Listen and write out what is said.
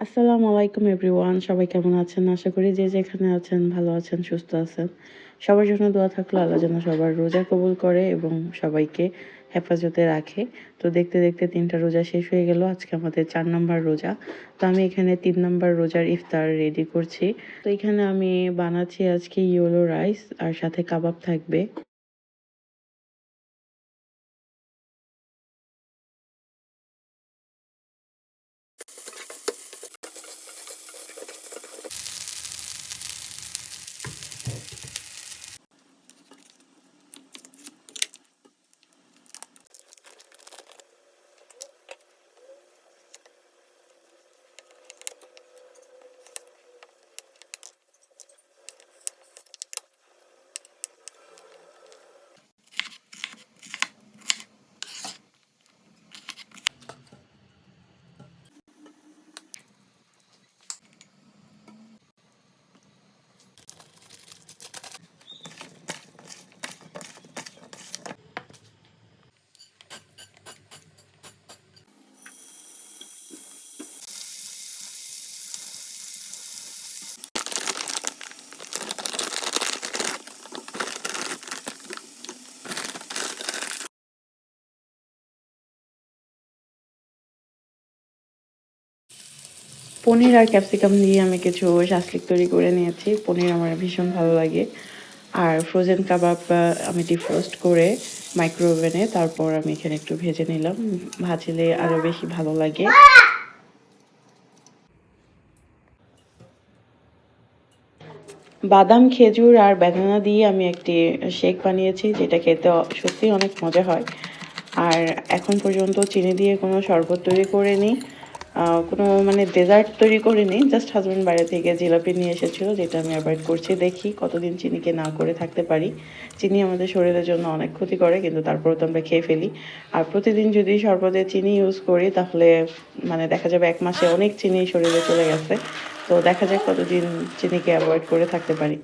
আসসালামু আলাইকুম এভরিওয়ান। সবাই কেমন আছেন? আশা করি যে যেখানে আছেন ভালো আছেন, সুস্থ আছেন। সবার জন্য দোয়া থাকলো আল্লাহ যেন সবার রোজা কবুল করে এবং সবাইকে হেফাজতে রাখে। তো দেখতে, দেখতে ৩ টা রোজা শেষ হয়ে গেল। আজকে আমাদের ৪ নাম্বার রোজা। তো আমি এখানে ৩ নাম্বার রোজার ইফতার রেডি করছি। তো এখানে আমি বানাচ্ছি আজকে ইয়েলো রাইস আর সাথে কাবাব থাকবে। পনির আর ক্যাপসিকাম দিয়ে আমি কিছু শাসলিক তৈরি করে নিয়েছি। পনির আমার ভীষণ ভালো লাগে। আর ফ্রোজেন কাবাব আমি ডিফ্রোস্ট করে মাইক্রোওভেনে তারপর আমি এখানে একটু ভেজে নিলাম। ভাজলে আরও বেশি ভালো লাগে। বাদাম, খেজুর আর ব্যানানা দিয়ে আমি একটি শেক বানিয়েছি যেটা খেতে সত্যিই অনেক মজা হয়। আর এখন পর্যন্ত চিনি দিয়ে কোনো শরবত তৈরি করিনি, কোনো মানে ডেজার্ট তৈরি করিনি। জাস্ট হাসব্যান্ড বাইরে থেকে জিলাপি নিয়ে এসেছিল যেটা আমি অ্যাভয়েড করছি। দেখি কতদিন চিনিকে না করে থাকতে পারি। চিনি আমাদের শরীরের জন্য অনেক ক্ষতি করে কিন্তু তারপরেও তো আমরা খেয়ে ফেলি। আর প্রতিদিন যদি শরবতে চিনি ইউজ করি তাহলে মানে দেখা যাবে ১ মাসে অনেক চিনি শরীরে চলে গেছে। তো দেখা যাক কতদিন চিনিকে অ্যাভয়েড করে থাকতে পারি।